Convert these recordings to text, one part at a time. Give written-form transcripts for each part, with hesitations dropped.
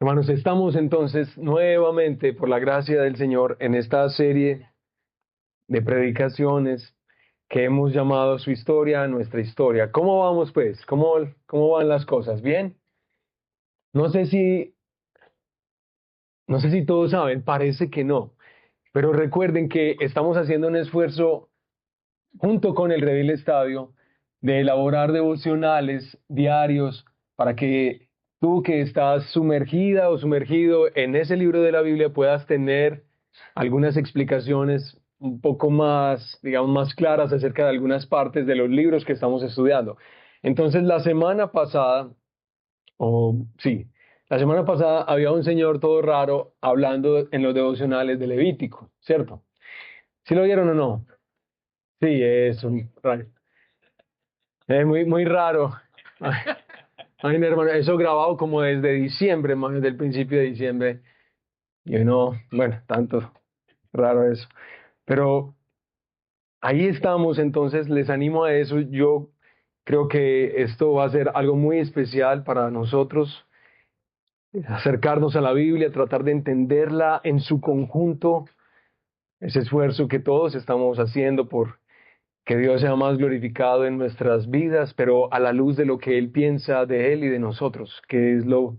Hermanos, estamos entonces nuevamente, por la gracia del Señor, en esta serie de predicaciones que hemos llamado Su historia, nuestra historia. ¿Cómo vamos pues? ¿Cómo van las cosas? ¿Bien? No sé si, no sé si todos saben, parece que no, pero recuerden que estamos haciendo un esfuerzo junto con el Redil Estadio de elaborar devocionales diarios para que tú que estás sumergida o sumergido en ese libro de la Biblia puedas tener algunas explicaciones un poco más, digamos, más claras acerca de algunas partes de los libros que estamos estudiando. Entonces, la semana pasada, la semana pasada había un señor todo raro hablando en los devocionales de Levítico, ¿cierto? ¿Sí lo vieron o no? Sí, es un raro. Es muy raro. Ay, mi hermano, eso grabado como desde diciembre, más desde el principio de diciembre. Y uno, bueno, tanto raro eso. Pero ahí estamos, entonces les animo a eso. Yo creo que esto va a ser algo muy especial para nosotros, acercarnos a la Biblia, tratar de entenderla en su conjunto, ese esfuerzo que todos estamos haciendo por que Dios sea más glorificado en nuestras vidas, pero a la luz de lo que Él piensa de Él y de nosotros, que es lo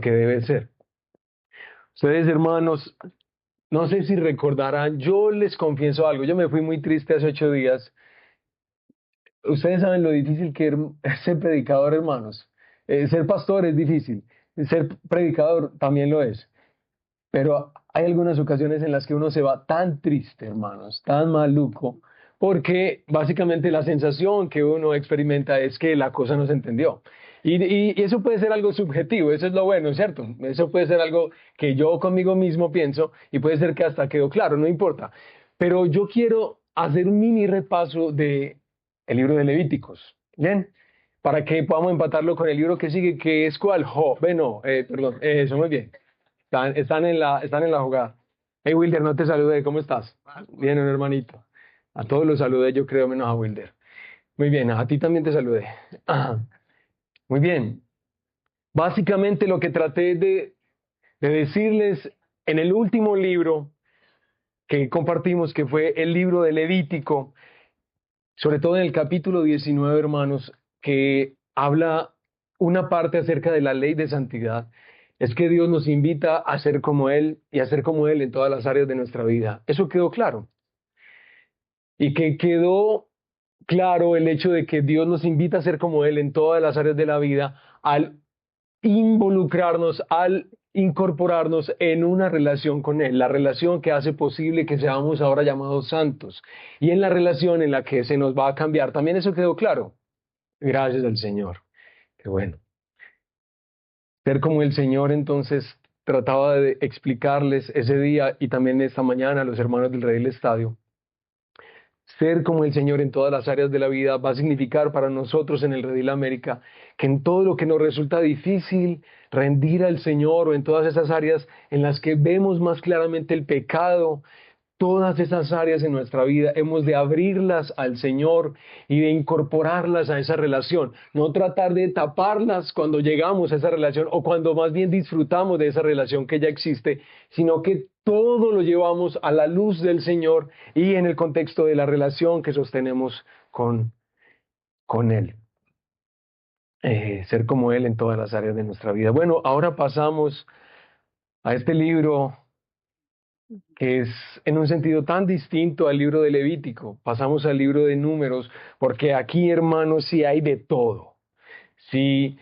que debe ser. Ustedes, hermanos, no sé si recordarán, yo les confieso algo, yo me fui muy triste hace 8 días. Ustedes saben lo difícil que es ser predicador, hermanos. Ser pastor es difícil, ser predicador también lo es, pero hay algunas ocasiones en las que uno se va tan triste, hermanos, tan maluco, porque básicamente la sensación que uno experimenta es que la cosa no se entendió. Y eso puede ser algo subjetivo, eso es lo bueno, ¿cierto? Eso puede ser algo que yo conmigo mismo pienso y puede ser que hasta quedó claro, no importa. Pero yo quiero hacer un mini repaso de el libro de Levíticos, ¿bien? Para que podamos empatarlo con el libro que sigue, que es ¿cuál? Bueno, perdón, eso, muy bien. Están en la jugada. Hey Wilder, no te saludé, ¿cómo estás? Bien, un hermanito. A todos los saludé, yo creo, menos a Wilder. Muy bien, a ti también te saludé. Muy bien. Básicamente lo que traté de decirles en el último libro que compartimos, que fue el libro de Levítico, sobre todo en el capítulo 19, hermanos, que habla una parte acerca de la ley de santidad, es que Dios nos invita a ser como Él y a ser como Él en todas las áreas de nuestra vida. Eso quedó claro. Y que quedó claro el hecho de que Dios nos invita a ser como Él en todas las áreas de la vida al involucrarnos, al incorporarnos en una relación con Él, la relación que hace posible que seamos ahora llamados santos y en la relación en la que se nos va a cambiar. También eso quedó claro. Gracias al Señor. Qué bueno. Ser como el Señor entonces trataba de explicarles ese día y también esta mañana a los hermanos del Rey del Estadio. Ser como el Señor en todas las áreas de la vida va a significar para nosotros en el Redil América que en todo lo que nos resulta difícil rendir al Señor o en todas esas áreas en las que vemos más claramente el pecado, todas esas áreas en nuestra vida hemos de abrirlas al Señor y de incorporarlas a esa relación, no tratar de taparlas cuando llegamos a esa relación o cuando más bien disfrutamos de esa relación que ya existe, sino que todo lo llevamos a la luz del Señor y en el contexto de la relación que sostenemos con Él. Ser como Él en todas las áreas de nuestra vida. Bueno, ahora pasamos a este libro que es en un sentido tan distinto al libro de Levítico. Pasamos al libro de Números, porque aquí, hermanos, sí hay de todo. Si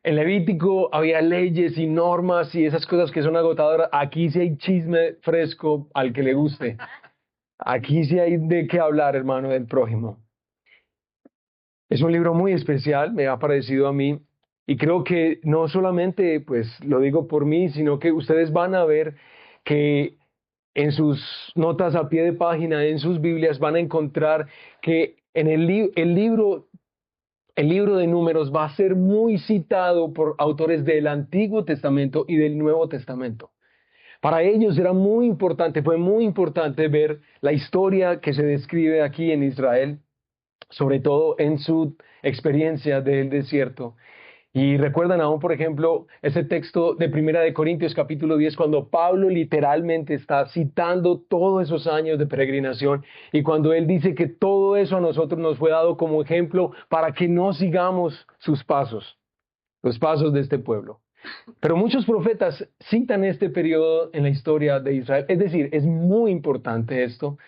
en Levítico había leyes y normas y esas cosas que son agotadoras, aquí sí hay chisme fresco al que le guste. Aquí sí hay de qué hablar, hermano, del prójimo. Es un libro muy especial, me ha parecido a mí, y creo que no solamente, pues lo digo por mí, sino que ustedes van a ver que en sus notas a pie de página, en sus Biblias, van a encontrar que en el libro de Números va a ser muy citado por autores del Antiguo Testamento y del Nuevo Testamento. Para ellos era muy importante, fue muy importante ver la historia que se describe aquí en Israel, sobre todo en su experiencia del desierto. Y recuerdan aún, por ejemplo, ese texto de Primera de Corintios capítulo 10, cuando Pablo literalmente está citando todos esos años de peregrinación y cuando él dice que todo eso a nosotros nos fue dado como ejemplo para que no sigamos sus pasos, los pasos de este pueblo. Pero muchos profetas citan este periodo en la historia de Israel. Es decir, es muy importante esto.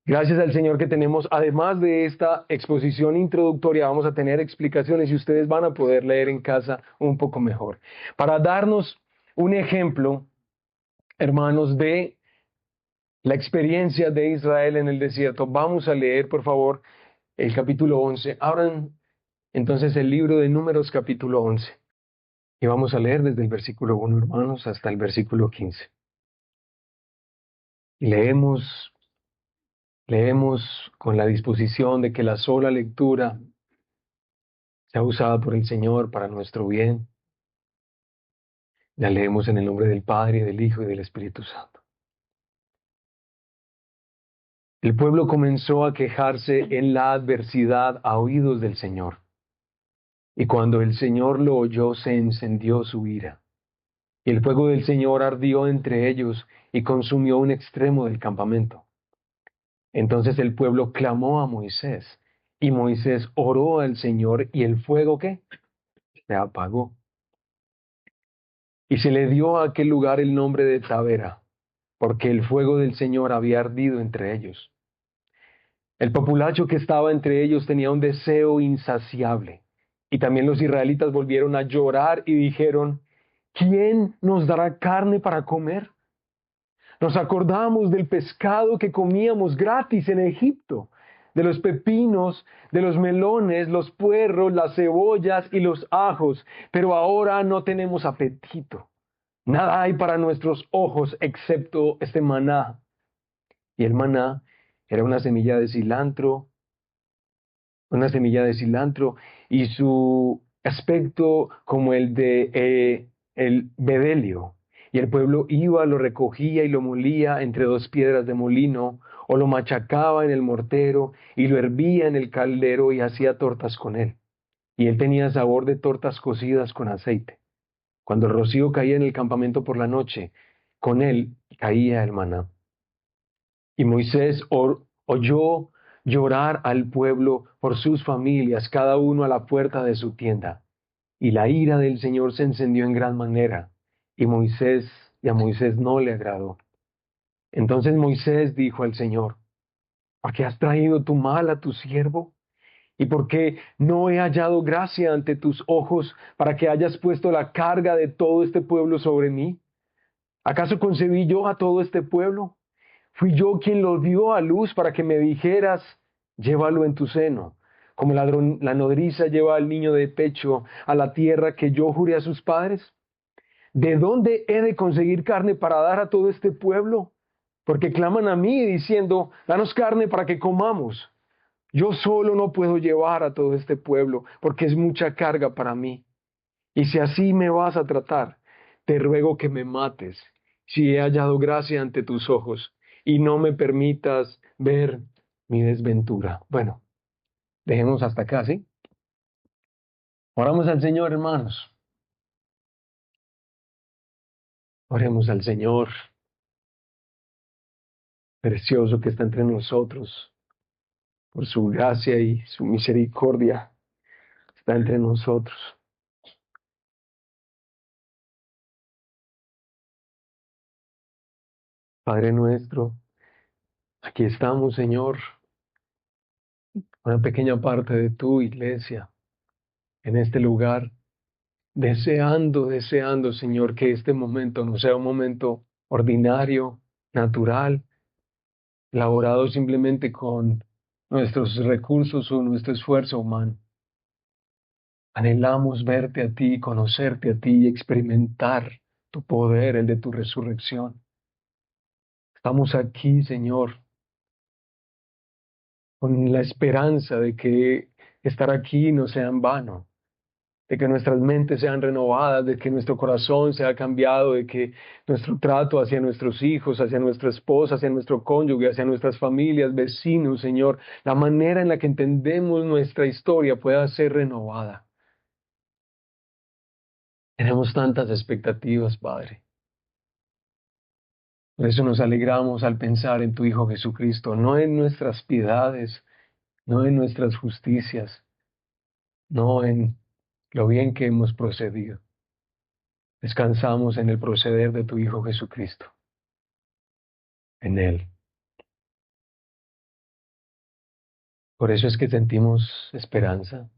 Gracias al Señor que tenemos, además de esta exposición introductoria, vamos a tener explicaciones y ustedes van a poder leer en casa un poco mejor. Para darnos un ejemplo, hermanos, de la experiencia de Israel en el desierto, vamos a leer, por favor, el capítulo 11. Abran entonces el libro de Números, capítulo 11. Y vamos a leer desde el versículo 1, hermanos, hasta el versículo 15. Y leemos con la disposición de que la sola lectura sea usada por el Señor para nuestro bien. Ya leemos en el nombre del Padre, del Hijo y del Espíritu Santo. El pueblo comenzó a quejarse en la adversidad a oídos del Señor. Y cuando el Señor lo oyó, se encendió su ira. Y el fuego del Señor ardió entre ellos y consumió un extremo del campamento. Entonces el pueblo clamó a Moisés, y Moisés oró al Señor, y el fuego, ¿qué? Se apagó. Y se le dio a aquel lugar el nombre de Tabera, porque el fuego del Señor había ardido entre ellos. El populacho que estaba entre ellos tenía un deseo insaciable. Y también los israelitas volvieron a llorar y dijeron, ¿quién nos dará carne para comer? Nos acordamos del pescado que comíamos gratis en Egipto, de los pepinos, de los melones, los puerros, las cebollas y los ajos, pero ahora no tenemos apetito. Nada hay para nuestros ojos excepto este maná. Y el maná era una semilla de cilantro y su aspecto como el de el bedelio. Y el pueblo iba, lo recogía y lo molía entre dos piedras de molino, o lo machacaba en el mortero y lo hervía en el caldero y hacía tortas con él. Y él tenía sabor de tortas cocidas con aceite. Cuando el rocío caía en el campamento por la noche, con él caía el maná. Y Moisés oyó llorar al pueblo por sus familias, cada uno a la puerta de su tienda. Y la ira del Señor se encendió en gran manera, y a Moisés no le agradó. Entonces Moisés dijo al Señor, ¿por qué has traído tu mal a tu siervo? ¿Y por qué no he hallado gracia ante tus ojos para que hayas puesto la carga de todo este pueblo sobre mí? ¿Acaso concebí yo a todo este pueblo? Fui yo quien lo dio a luz para que me dijeras, llévalo en tu seno, como la nodriza lleva al niño de pecho a la tierra que yo juré a sus padres. ¿De dónde he de conseguir carne para dar a todo este pueblo? Porque claman a mí diciendo, danos carne para que comamos. Yo solo no puedo llevar a todo este pueblo, porque es mucha carga para mí. Y si así me vas a tratar, te ruego que me mates, si he hallado gracia ante tus ojos, y no me permitas ver mi desventura. Bueno, dejemos hasta acá, ¿sí? Oramos al Señor, hermanos. Oremos al Señor, precioso que está entre nosotros, por su gracia y su misericordia, está entre nosotros. Padre nuestro, aquí estamos, Señor, una pequeña parte de tu iglesia, en este lugar, deseando, Señor, que este momento no sea un momento ordinario, natural, elaborado simplemente con nuestros recursos o nuestro esfuerzo humano. Anhelamos verte a ti, conocerte a ti y experimentar tu poder, el de tu resurrección. Estamos aquí, Señor, con la esperanza de que estar aquí no sea en vano, de que nuestras mentes sean renovadas, de que nuestro corazón sea cambiado, de que nuestro trato hacia nuestros hijos, hacia nuestra esposa, hacia nuestro cónyuge, hacia nuestras familias, vecinos, Señor, la manera en la que entendemos nuestra historia pueda ser renovada. Tenemos tantas expectativas, Padre. Por eso nos alegramos al pensar en tu Hijo Jesucristo, no en nuestras piedades, no en nuestras justicias, no en lo bien que hemos procedido. Descansamos en el proceder de tu Hijo Jesucristo, en Él. Por eso es que sentimos esperanza,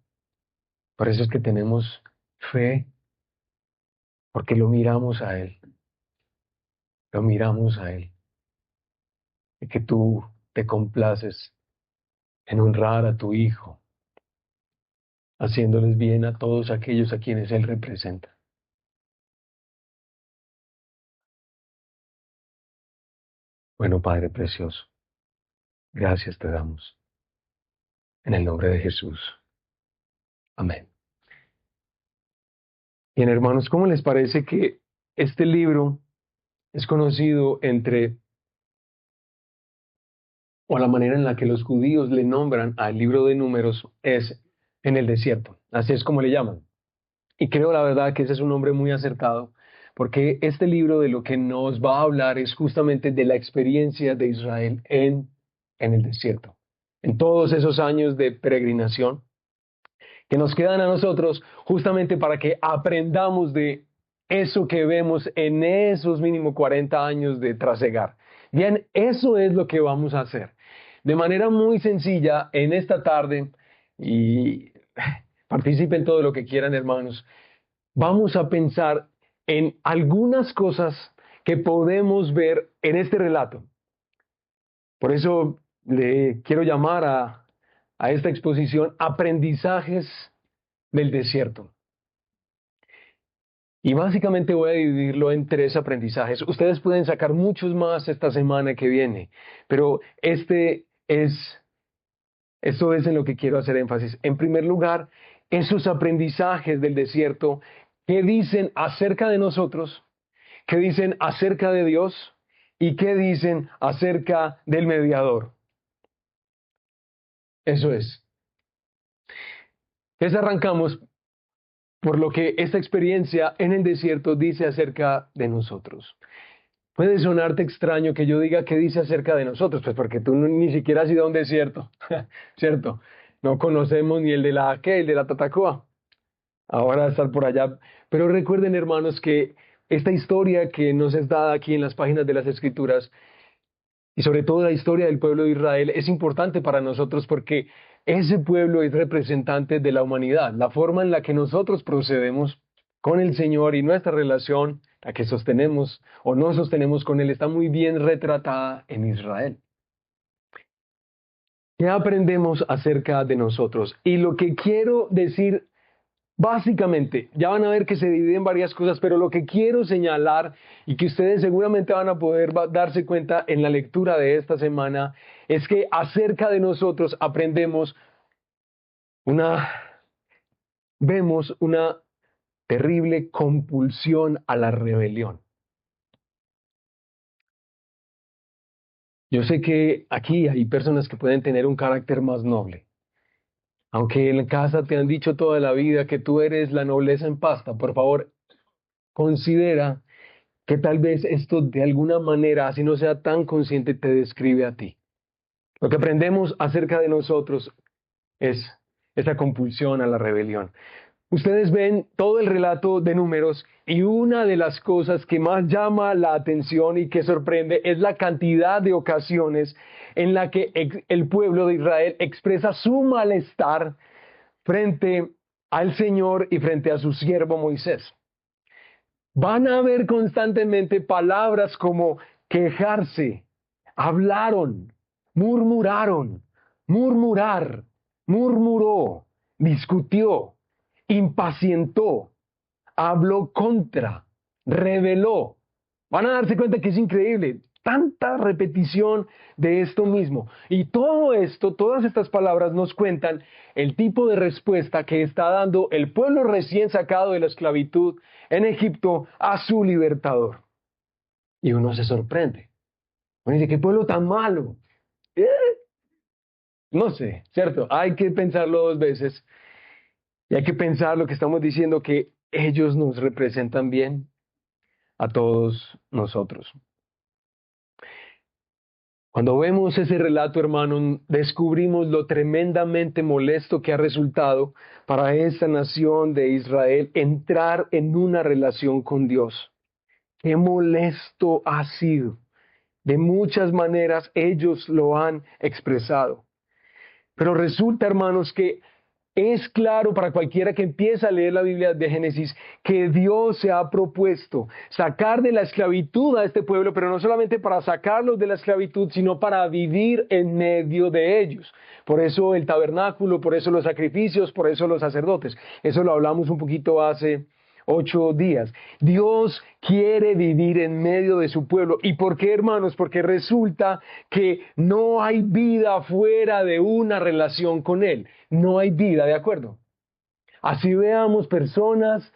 por eso es que tenemos fe, porque lo miramos a Él, lo miramos a Él, y que tú te complaces en honrar a tu Hijo, haciéndoles bien a todos aquellos a quienes Él representa. Bueno, Padre precioso, gracias te damos. En el nombre de Jesús. Amén. Bien, hermanos, ¿cómo les parece que este libro es conocido o la manera en la que los judíos le nombran al libro de Números es en el desierto? Así es como le llaman. Y creo la verdad que ese es un nombre muy acertado, porque este libro de lo que nos va a hablar es justamente de la experiencia de Israel en el desierto. En todos esos años de peregrinación que nos quedan a nosotros justamente para que aprendamos de eso que vemos en esos mínimo 40 años de trasegar. Bien, eso es lo que vamos a hacer. De manera muy sencilla, en esta tarde, y participen todo lo que quieran, hermanos, vamos a pensar en algunas cosas que podemos ver en este relato. Por eso le quiero llamar a esta exposición Aprendizajes del desierto. Y básicamente voy a dividirlo en 3 aprendizajes. Ustedes pueden sacar muchos más esta semana que viene, pero esto es en lo que quiero hacer énfasis. En primer lugar, esos aprendizajes del desierto que dicen acerca de nosotros, que dicen acerca de Dios y que dicen acerca del mediador. Eso es. Entonces arrancamos por lo que esta experiencia en el desierto dice acerca de nosotros. Puede sonarte extraño que yo diga qué dice acerca de nosotros, pues porque tú ni siquiera has ido a un desierto, ¿cierto? No conocemos ni el de el de la Tatacoa. Ahora estar por allá. Pero recuerden, hermanos, que esta historia que nos es dada aquí en las páginas de las Escrituras, y sobre todo la historia del pueblo de Israel, es importante para nosotros porque ese pueblo es representante de la humanidad. La forma en la que nosotros procedemos con el Señor y nuestra relación, la que sostenemos o no sostenemos con Él, está muy bien retratada en Israel. ¿Qué aprendemos acerca de nosotros? Y lo que quiero decir básicamente, ya van a ver que se divide en varias cosas, pero lo que quiero señalar y que ustedes seguramente van a poder darse cuenta en la lectura de esta semana es que acerca de nosotros vemos una terrible compulsión a la rebelión. Yo sé que aquí hay personas que pueden tener un carácter más noble. Aunque en casa te han dicho toda la vida que tú eres la nobleza en pasta, por favor, considera que tal vez esto de alguna manera, así no sea tan consciente, te describe a ti. Lo que aprendemos acerca de nosotros es esa compulsión a la rebelión. Ustedes ven todo el relato de Números y una de las cosas que más llama la atención y que sorprende es la cantidad de ocasiones en la que el pueblo de Israel expresa su malestar frente al Señor y frente a su siervo Moisés. Van a ver constantemente palabras como quejarse, hablaron, murmuraron, murmurar, murmuró, discutió, impacientó, habló contra, reveló. Van a darse cuenta que es increíble, tanta repetición de esto mismo. Y todo esto, todas estas palabras nos cuentan el tipo de respuesta que está dando el pueblo recién sacado de la esclavitud en Egipto a su libertador. Y uno se sorprende. Uno dice, ¿qué pueblo tan malo? ¿Eh? No sé, ¿cierto? Hay que pensarlo 2 veces. Y hay que pensar lo que estamos diciendo, que ellos nos representan bien a todos nosotros. Cuando vemos ese relato, hermano, descubrimos lo tremendamente molesto que ha resultado para esta nación de Israel entrar en una relación con Dios. Qué molesto ha sido. De muchas maneras ellos lo han expresado. Pero resulta, hermanos, que es claro para cualquiera que empieza a leer la Biblia de Génesis que Dios se ha propuesto sacar de la esclavitud a este pueblo, pero no solamente para sacarlos de la esclavitud, sino para vivir en medio de ellos. Por eso el tabernáculo, por eso los sacrificios, por eso los sacerdotes. Eso lo hablamos un poquito hace 8 días. Dios quiere vivir en medio de su pueblo. ¿Y por qué, hermanos? Porque resulta que no hay vida fuera de una relación con Él. No hay vida, ¿de acuerdo? Así veamos personas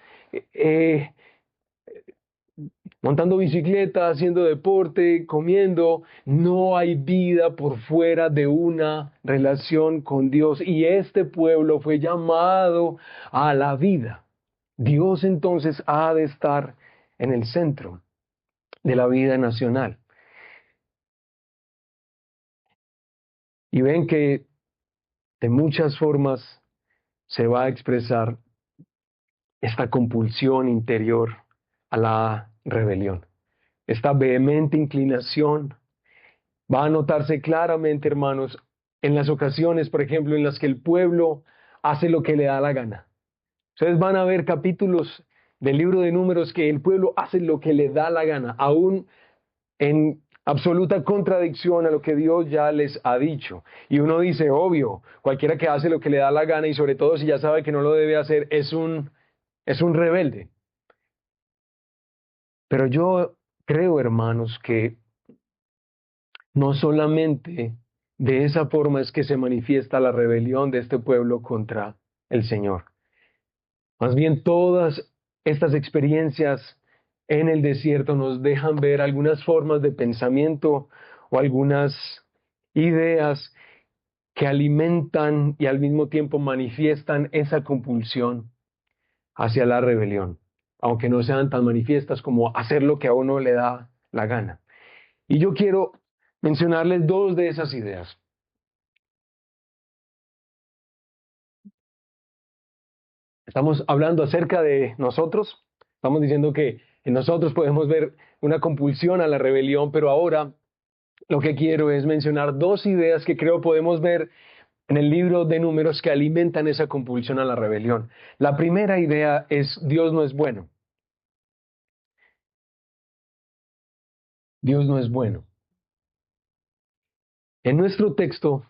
montando bicicleta, haciendo deporte, comiendo. No hay vida por fuera de una relación con Dios. Y este pueblo fue llamado a la vida. Dios entonces ha de estar en el centro de la vida nacional. Y ven que de muchas formas se va a expresar esta compulsión interior a la rebelión. Esta vehemente inclinación va a notarse claramente, hermanos, en las ocasiones, por ejemplo, en las que el pueblo hace lo que le da la gana. Ustedes van a ver capítulos del libro de Números que el pueblo hace lo que le da la gana, aún en absoluta contradicción a lo que Dios ya les ha dicho. Y uno dice, obvio, cualquiera que hace lo que le da la gana y sobre todo si ya sabe que no lo debe hacer es un rebelde. Pero yo creo, hermanos, que no solamente de esa forma es que se manifiesta la rebelión de este pueblo contra el Señor. Más bien todas estas experiencias en el desierto nos dejan ver algunas formas de pensamiento o algunas ideas que alimentan y al mismo tiempo manifiestan esa compulsión hacia la rebelión, aunque no sean tan manifiestas como hacer lo que a uno le da la gana. Y yo quiero mencionarles dos de esas ideas. Estamos hablando acerca de nosotros, estamos diciendo que en nosotros podemos ver una compulsión a la rebelión, pero ahora lo que quiero es mencionar dos ideas que creo podemos ver en el libro de Números que alimentan esa compulsión a la rebelión. La primera idea es Dios no es bueno. Dios no es bueno. En nuestro texto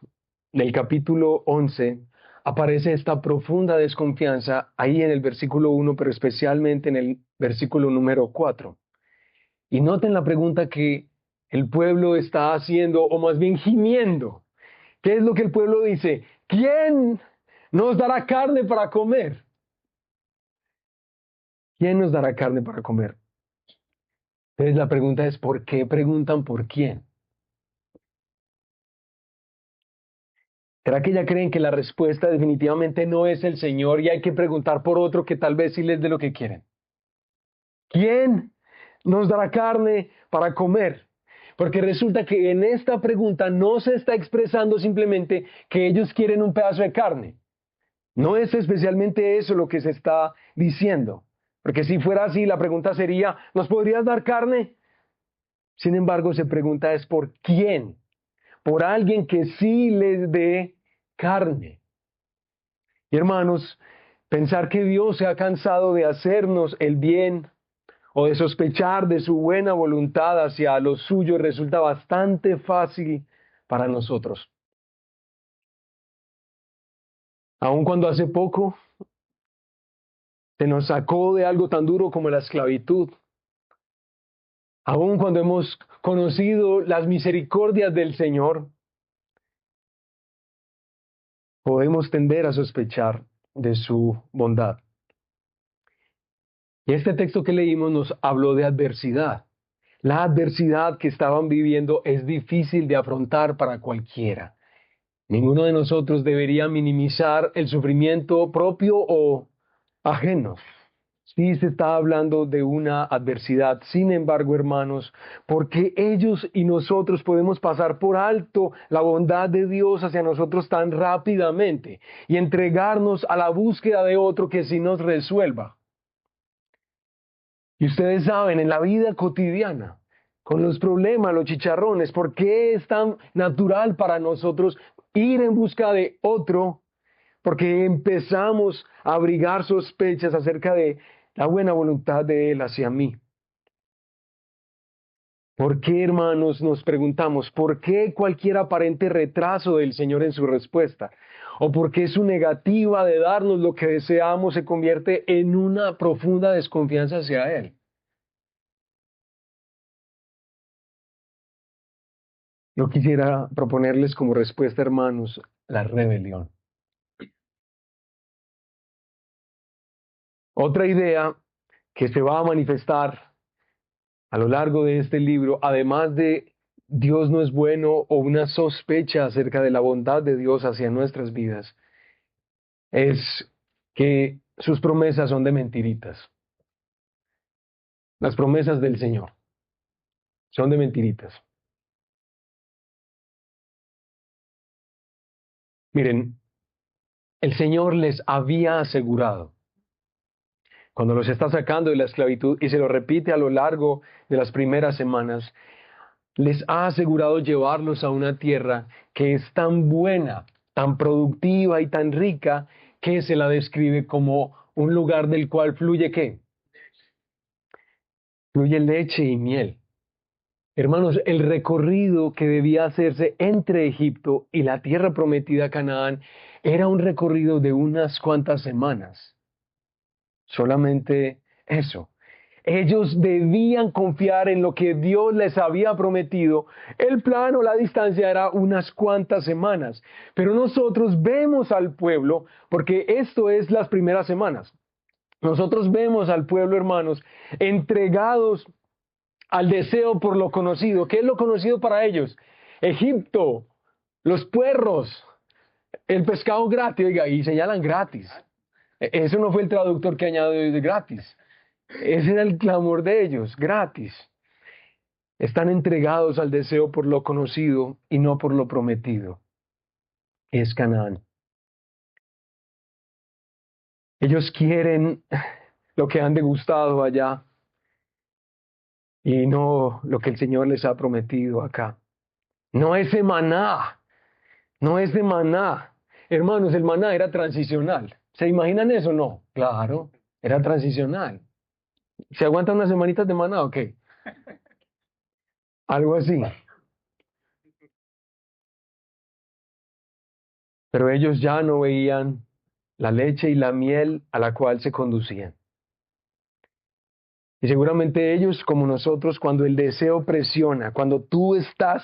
del capítulo 11 aparece esta profunda desconfianza ahí en el versículo 1, pero especialmente en el versículo número 4. Y noten la pregunta que el pueblo está haciendo, o más bien gimiendo. ¿Qué es lo que el pueblo dice? ¿Quién nos dará carne para comer? ¿Quién nos dará carne para comer? Entonces la pregunta es, ¿por qué preguntan por quién? ¿Será que ya creen que la respuesta definitivamente no es el Señor y hay que preguntar por otro que tal vez sí les dé lo que quieren? ¿Quién nos dará carne para comer? Porque resulta que en esta pregunta no se está expresando simplemente que ellos quieren un pedazo de carne. No es especialmente eso lo que se está diciendo. Porque si fuera así, la pregunta sería, ¿nos podrías dar carne? Sin embargo, se pregunta es ¿por quién? Por alguien que sí les dé carne. Y hermanos, pensar que Dios se ha cansado de hacernos el bien o de sospechar de su buena voluntad hacia los suyos resulta bastante fácil para nosotros. Aun cuando hace poco se nos sacó de algo tan duro como la esclavitud, aun cuando hemos conocido las misericordias del Señor, podemos tender a sospechar de su bondad. Y este texto que leímos nos habló de adversidad. La adversidad que estaban viviendo es difícil de afrontar para cualquiera. Ninguno de nosotros debería minimizar el sufrimiento propio o ajeno. Sí se está hablando de una adversidad. Sin embargo, hermanos, porque ellos y nosotros podemos pasar por alto la bondad de Dios hacia nosotros tan rápidamente y entregarnos a la búsqueda de otro que sí nos resuelva. Y ustedes saben, en la vida cotidiana, con los problemas, los chicharrones, ¿por qué es tan natural para nosotros ir en busca de otro? Porque empezamos a abrigar sospechas acerca de la buena voluntad de Él hacia mí. ¿Por qué, hermanos, nos preguntamos, por qué cualquier aparente retraso del Señor en su respuesta? ¿O por qué su negativa de darnos lo que deseamos se convierte en una profunda desconfianza hacia Él? Yo quisiera proponerles como respuesta, hermanos, la rebelión. Otra idea que se va a manifestar a lo largo de este libro, además de Dios no es bueno o una sospecha acerca de la bondad de Dios hacia nuestras vidas, es que sus promesas son de mentiritas. Las promesas del Señor son de mentiritas. Miren, el Señor les había asegurado, cuando los está sacando de la esclavitud, y se lo repite a lo largo de las primeras semanas, les ha asegurado llevarlos a una tierra que es tan buena, tan productiva y tan rica, que se la describe como un lugar del cual fluye ¿qué? Fluye leche y miel. Hermanos, el recorrido que debía hacerse entre Egipto y la tierra prometida Canaán era un recorrido de unas cuantas semanas. Solamente eso. Ellos debían confiar en lo que Dios les había prometido. El plan o la distancia era unas cuantas semanas. Pero nosotros vemos al pueblo, porque esto es las primeras semanas. Nosotros vemos al pueblo, hermanos, entregados al deseo por lo conocido. ¿Qué es lo conocido para ellos? Egipto, los puerros, el pescado gratis, oiga, y señalan gratis. Eso no fue el traductor que añadió de gratis. Ese era el clamor de ellos, gratis. Están entregados al deseo por lo conocido y no por lo prometido. Es Canaán. Ellos quieren lo que han degustado allá y no lo que el Señor les ha prometido acá. No es de maná, no es de maná. Hermanos, el maná era transicional. ¿Se imaginan eso? No, claro, era transicional. ¿Se aguantan unas semanitas de maná o qué? Algo así. Pero ellos ya no veían la leche y la miel a la cual se conducían. Y seguramente ellos, como nosotros, cuando el deseo presiona, cuando tú estás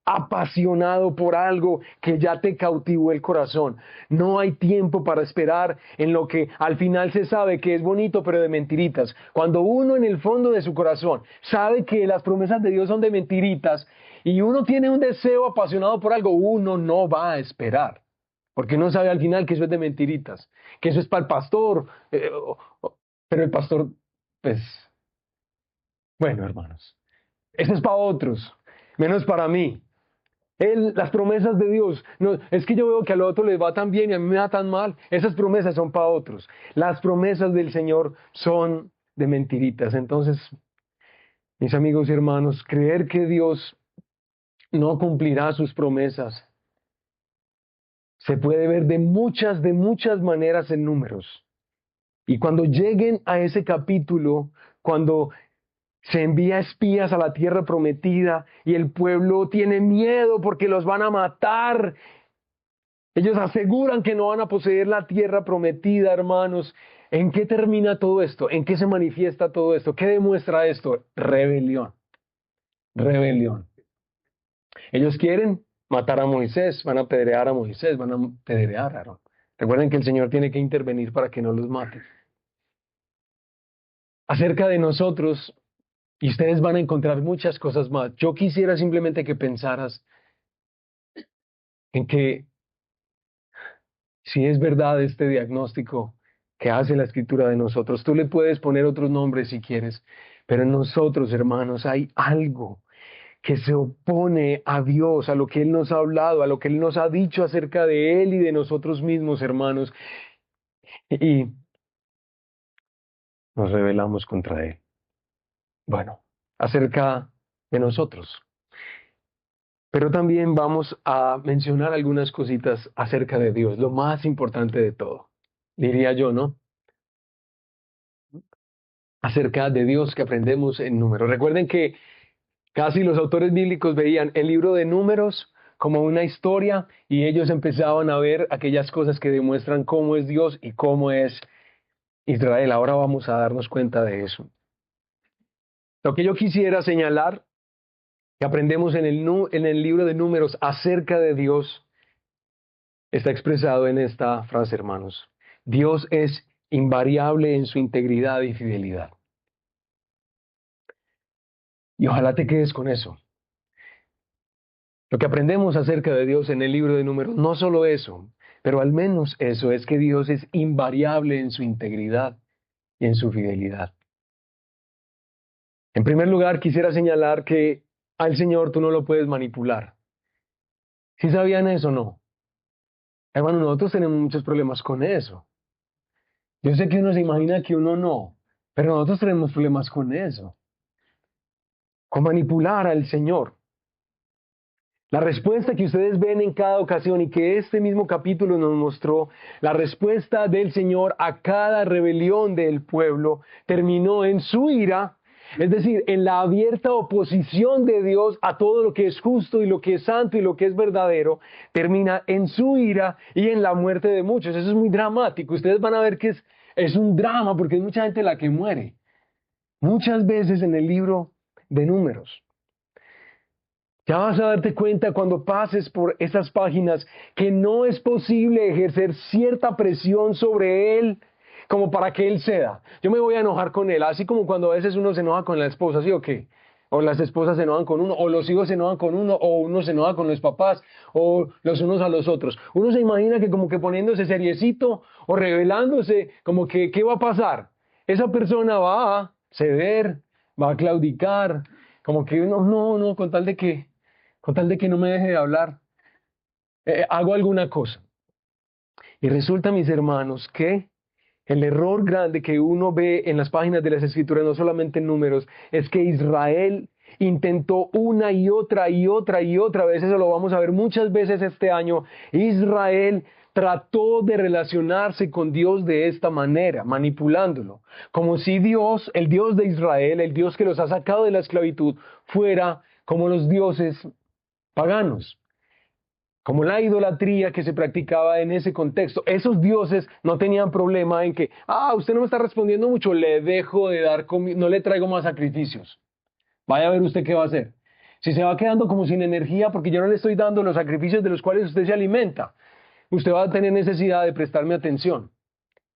apasionado por algo que ya te cautivó el corazón, no hay tiempo para esperar en lo que al final se sabe que es bonito, pero de mentiritas. Cuando uno en el fondo de su corazón sabe que las promesas de Dios son de mentiritas y uno tiene un deseo apasionado por algo, uno no va a esperar. Porque no sabe al final que eso es de mentiritas, que eso es para el pastor, pero el pastor, pues, bueno, hermanos, eso es para otros, menos para mí. Las promesas de Dios, no, es que yo veo que al otro les va tan bien y a mí me va tan mal, esas promesas son para otros. Las promesas del Señor son de mentiritas. Entonces, mis amigos y hermanos, creer que Dios no cumplirá sus promesas se puede ver de muchas maneras en Números. Y cuando lleguen a ese capítulo, cuando se envía espías a la tierra prometida y el pueblo tiene miedo porque los van a matar, ellos aseguran que no van a poseer la tierra prometida, hermanos. ¿En qué termina todo esto? ¿En qué se manifiesta todo esto? ¿Qué demuestra esto? Rebelión. Rebelión. Ellos quieren matar a Moisés, van a apedrear a Moisés, van a apedrear a Aarón. Recuerden que el Señor tiene que intervenir para que no los mate. Acerca de nosotros, y ustedes van a encontrar muchas cosas más. Yo quisiera simplemente que pensaras en que si es verdad este diagnóstico, que hace la escritura de nosotros. Tú le puedes poner otros nombres si quieres, pero en nosotros, hermanos, hay algo que se opone a Dios, a lo que Él nos ha hablado, a lo que Él nos ha dicho acerca de Él y de nosotros mismos, hermanos, y nos rebelamos contra Él. Bueno, acerca de nosotros. Pero también vamos a mencionar algunas cositas acerca de Dios, lo más importante de todo, diría yo, ¿no? Acerca de Dios que aprendemos en números. Recuerden que casi los autores bíblicos veían el libro de números como una historia y ellos empezaban a ver aquellas cosas que demuestran cómo es Dios y cómo es Israel. Ahora vamos a darnos cuenta de eso. Lo que yo quisiera señalar que aprendemos en el libro de números acerca de Dios está expresado en esta frase, hermanos. Dios es invariable en su integridad y fidelidad. Y ojalá te quedes con eso. Lo que aprendemos acerca de Dios en el libro de Números, no solo eso, pero al menos eso es que Dios es invariable en su integridad y en su fidelidad. En primer lugar, quisiera señalar que al Señor tú no lo puedes manipular. ¿Sí sabían eso o no? Hermano, nosotros tenemos muchos problemas con eso. Yo sé que uno se imagina que uno no, pero nosotros tenemos problemas con eso, con manipular al Señor. La respuesta que ustedes ven en cada ocasión y que este mismo capítulo nos mostró, la respuesta del Señor a cada rebelión del pueblo terminó en su ira, es decir, en la abierta oposición de Dios a todo lo que es justo y lo que es santo y lo que es verdadero, termina en su ira y en la muerte de muchos. Eso es muy dramático. Ustedes van a ver que es un drama porque hay mucha gente la que muere. Muchas veces en el libro de Números. Ya vas a darte cuenta cuando pases por esas páginas que no es posible ejercer cierta presión sobre él como para que él ceda. Yo me voy a enojar con él, así como cuando a veces uno se enoja con la esposa, ¿sí o qué? O las esposas se enojan con uno, o los hijos se enojan con uno, o uno se enoja con los papás, o los unos a los otros. Uno se imagina que como que poniéndose seriecito o rebelándose, como que, ¿qué va a pasar? Esa persona va a ceder, va a claudicar, como que no, con tal de que no me deje de hablar, hago alguna cosa. Y resulta, mis hermanos, que el error grande que uno ve en las páginas de las Escrituras, no solamente en números, es que Israel intentó una y otra y otra y otra vez, eso lo vamos a ver muchas veces este año, Israel trató de relacionarse con Dios de esta manera, manipulándolo, como si Dios, el Dios de Israel, el Dios que los ha sacado de la esclavitud, fuera como los dioses paganos, como la idolatría que se practicaba en ese contexto. Esos dioses no tenían problema en que, usted no me está respondiendo mucho, le dejo de dar comida, no le traigo más sacrificios. Vaya a ver usted qué va a hacer. Si se va quedando como sin energía porque yo no le estoy dando los sacrificios de los cuales usted se alimenta, usted va a tener necesidad de prestarme atención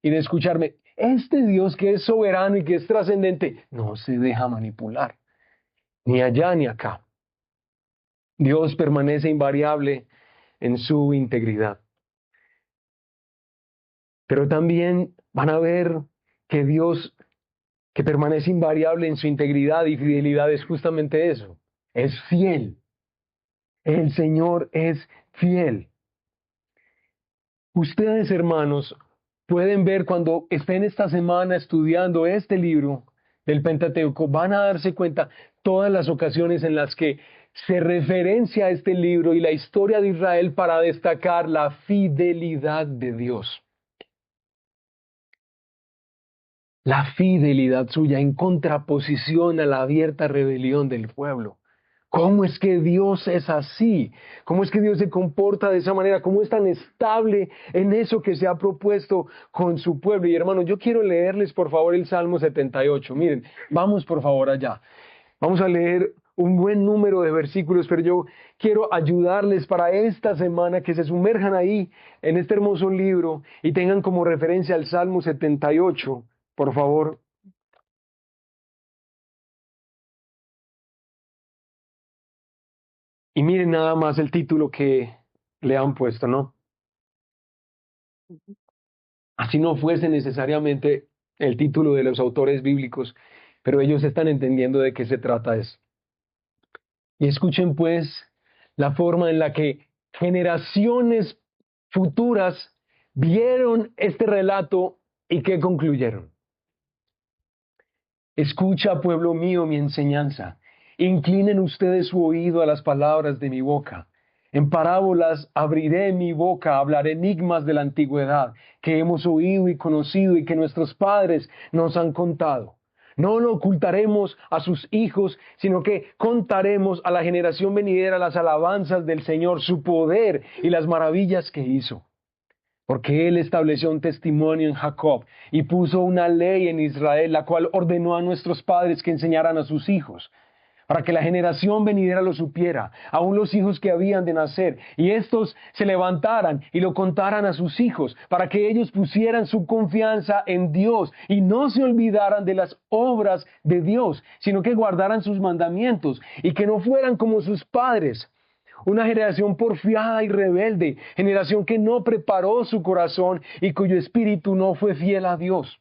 y de escucharme. Este Dios que es soberano y que es trascendente, no se deja manipular, ni allá ni acá. Dios permanece invariable en su integridad. Pero también van a ver que Dios, que permanece invariable en su integridad y fidelidad, es justamente eso. Es fiel. El Señor es fiel. Ustedes, hermanos, pueden ver cuando estén esta semana estudiando este libro del Pentateuco, van a darse cuenta todas las ocasiones en las que se referencia a este libro y la historia de Israel para destacar la fidelidad de Dios. La fidelidad suya en contraposición a la abierta rebelión del pueblo. ¿Cómo es que Dios es así? ¿Cómo es que Dios se comporta de esa manera? ¿Cómo es tan estable en eso que se ha propuesto con su pueblo? Y hermanos, yo quiero leerles por favor el Salmo 78. Miren, vamos por favor allá. Vamos a leer un buen número de versículos, pero yo quiero ayudarles para esta semana que se sumerjan ahí en este hermoso libro y tengan como referencia al Salmo 78. Por favor. Y miren nada más el título que le han puesto, ¿no? Así no fuese necesariamente el título de los autores bíblicos, pero ellos están entendiendo de qué se trata eso. Y escuchen pues la forma en la que generaciones futuras vieron este relato y qué concluyeron. Escucha, pueblo mío, mi enseñanza. Inclinen ustedes su oído a las palabras de mi boca. En parábolas abriré mi boca, hablaré enigmas de la antigüedad que hemos oído y conocido y que nuestros padres nos han contado. No lo ocultaremos a sus hijos, sino que contaremos a la generación venidera las alabanzas del Señor, su poder y las maravillas que hizo. Porque Él estableció un testimonio en Jacob y puso una ley en Israel, la cual ordenó a nuestros padres que enseñaran a sus hijos, para que la generación venidera lo supiera, aun los hijos que habían de nacer, y éstos se levantaran y lo contaran a sus hijos, para que ellos pusieran su confianza en Dios y no se olvidaran de las obras de Dios, sino que guardaran sus mandamientos y que no fueran como sus padres. Una generación porfiada y rebelde, generación que no preparó su corazón y cuyo espíritu no fue fiel a Dios.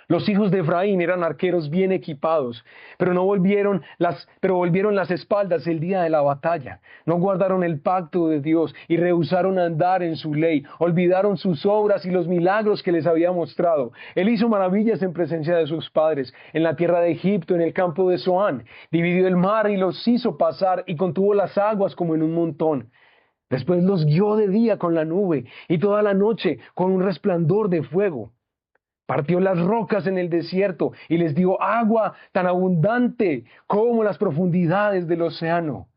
Los hijos de Efraín eran arqueros bien equipados, pero volvieron las espaldas el día de la batalla. No guardaron el pacto de Dios y rehusaron andar en su ley. Olvidaron sus obras y los milagros que les había mostrado. Él hizo maravillas en presencia de sus padres, en la tierra de Egipto, en el campo de Zoán. Dividió el mar y los hizo pasar y contuvo las aguas como en un montón. Después los guió de día con la nube y toda la noche con un resplandor de fuego. Partió las rocas en el desierto y les dio agua tan abundante como las profundidades del océano.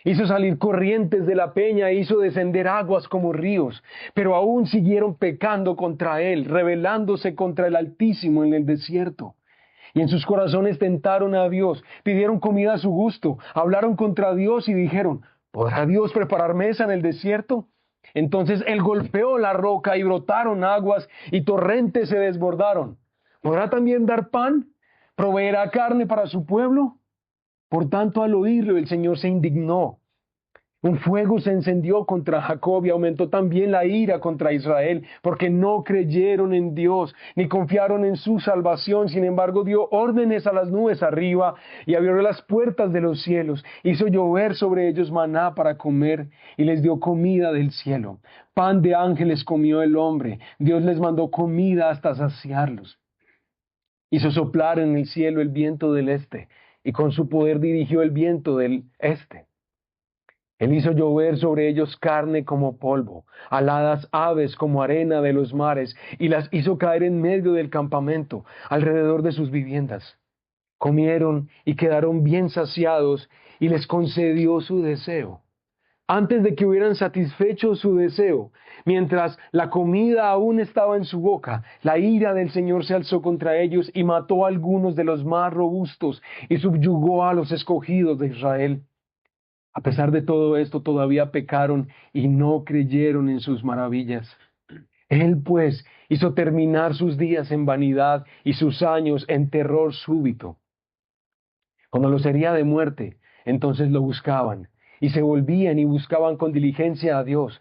Hizo salir corrientes de la peña e hizo descender aguas como ríos, pero aún siguieron pecando contra él, rebelándose contra el Altísimo en el desierto. Y en sus corazones tentaron a Dios, pidieron comida a su gusto, hablaron contra Dios y dijeron, ¿podrá Dios preparar mesa en el desierto? Entonces él golpeó la roca y brotaron aguas y torrentes se desbordaron. ¿Podrá también dar pan? ¿Proveerá carne para su pueblo? Por tanto, al oírlo, el Señor se indignó. Un fuego se encendió contra Jacob y aumentó también la ira contra Israel, porque no creyeron en Dios, ni confiaron en su salvación. Sin embargo, dio órdenes a las nubes arriba y abrió las puertas de los cielos. Hizo llover sobre ellos maná para comer y les dio comida del cielo. Pan de ángeles comió el hombre. Dios les mandó comida hasta saciarlos. Hizo soplar en el cielo el viento del este y con su poder dirigió el viento del este. Él hizo llover sobre ellos carne como polvo, aladas aves como arena de los mares, y las hizo caer en medio del campamento, alrededor de sus viviendas. Comieron y quedaron bien saciados, y les concedió su deseo. Antes de que hubieran satisfecho su deseo, mientras la comida aún estaba en su boca, la ira del Señor se alzó contra ellos y mató a algunos de los más robustos y subyugó a los escogidos de Israel. A pesar de todo esto, todavía pecaron y no creyeron en sus maravillas. Él, pues, hizo terminar sus días en vanidad y sus años en terror súbito. Cuando los hería de muerte, entonces lo buscaban, y se volvían y buscaban con diligencia a Dios.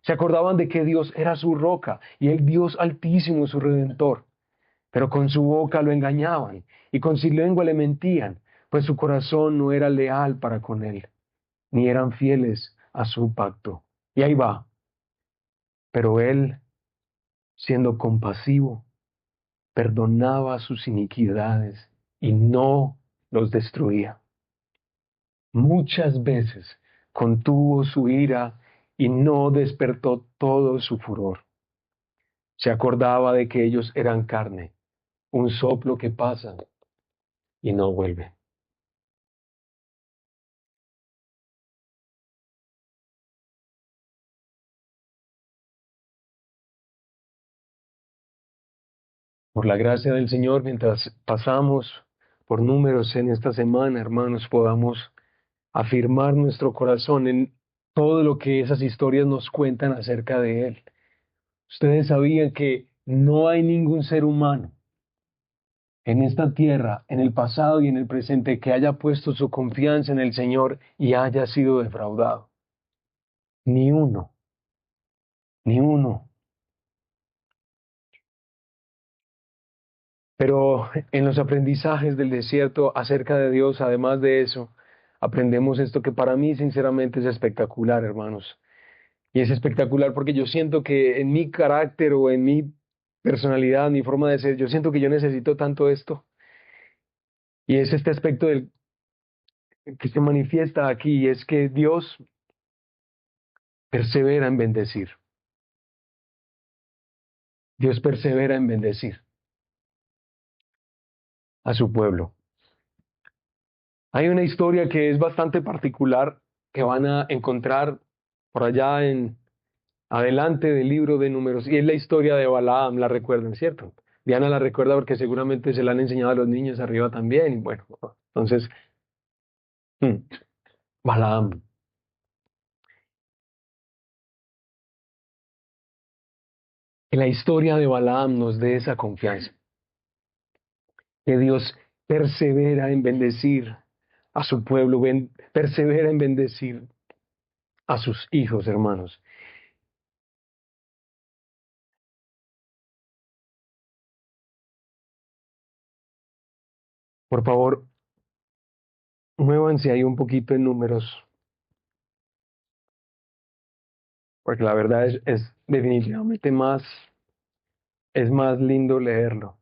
Se acordaban de que Dios era su roca y el Dios altísimo su redentor. Pero con su boca lo engañaban y con su lengua le mentían, pues su corazón no era leal para con él, ni eran fieles a su pacto. Y ahí va. Pero él, siendo compasivo, perdonaba sus iniquidades y no los destruía. Muchas veces contuvo su ira y no despertó todo su furor. Se acordaba de que ellos eran carne, un soplo que pasa y no vuelve. Por la gracia del Señor, mientras pasamos por números en esta semana, hermanos, podamos afirmar nuestro corazón en todo lo que esas historias nos cuentan acerca de Él. Ustedes sabían que no hay ningún ser humano en esta tierra, en el pasado y en el presente, que haya puesto su confianza en el Señor y haya sido defraudado. Ni uno, ni uno. Pero en los aprendizajes del desierto acerca de Dios, además de eso, aprendemos esto que para mí sinceramente es espectacular, hermanos. Y es espectacular porque yo siento que en mi carácter o en mi personalidad, mi forma de ser, yo siento que yo necesito tanto esto. Y es este aspecto del que se manifiesta aquí, y es que Dios persevera en bendecir. Dios persevera en bendecir a su pueblo. Hay una historia que es bastante particular que van a encontrar por allá en adelante del libro de Números, y es la historia de Balaam, la recuerdan, ¿cierto? Diana la recuerda porque seguramente se la han enseñado a los niños arriba también, y bueno, entonces, hmm, Balaam. Que la historia de Balaam nos dé esa confianza, que Dios persevera en bendecir a su pueblo, persevera en bendecir a sus hijos, hermanos. Por favor, muévanse ahí un poquito en Números, porque la verdad es definitivamente es más lindo leerlo.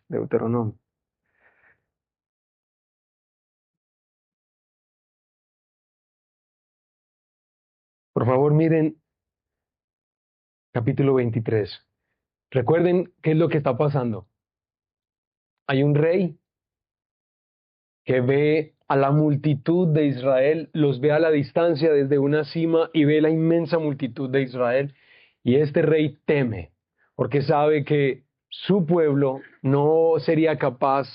Deuteronomio. Por favor, miren capítulo 23. Recuerden qué es lo que está pasando. Hay un rey que ve a la multitud de Israel, los ve a la distancia desde una cima y ve la inmensa multitud de Israel. Y este rey teme, porque sabe que su pueblo no sería capaz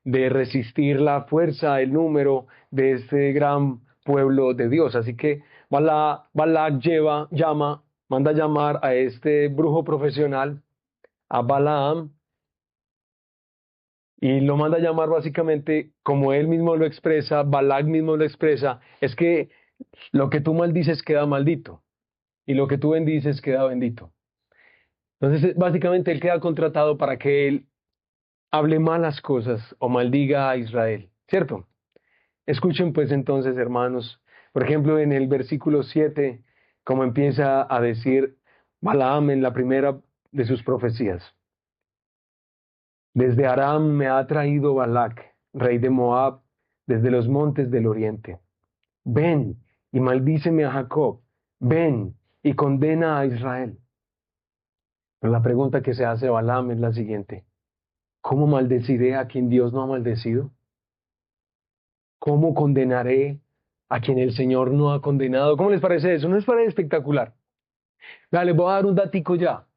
de resistir la fuerza, el número de este gran pueblo de Dios. Así que Balak manda llamar a este brujo profesional, a Balaam, y lo manda a llamar básicamente, como él mismo lo expresa, Balak mismo lo expresa, es que lo que tú maldices queda maldito y lo que tú bendices queda bendito. Entonces, básicamente él queda contratado para que él hable malas cosas o maldiga a Israel, ¿cierto? Escuchen pues entonces, hermanos, por ejemplo, en el versículo 7, como empieza a decir Balaam en la primera de sus profecías. Desde Aram me ha traído Balac, rey de Moab, desde los montes del oriente. Ven y maldíceme a Jacob, ven y condena a Israel. Pero la pregunta que se hace Balaam es la siguiente: ¿cómo maldeciré a quien Dios no ha maldecido? ¿Cómo condenaré a quien el Señor no ha condenado? ¿Cómo les parece eso? ¿No les parece espectacular? Vale, les voy a dar un datico ya.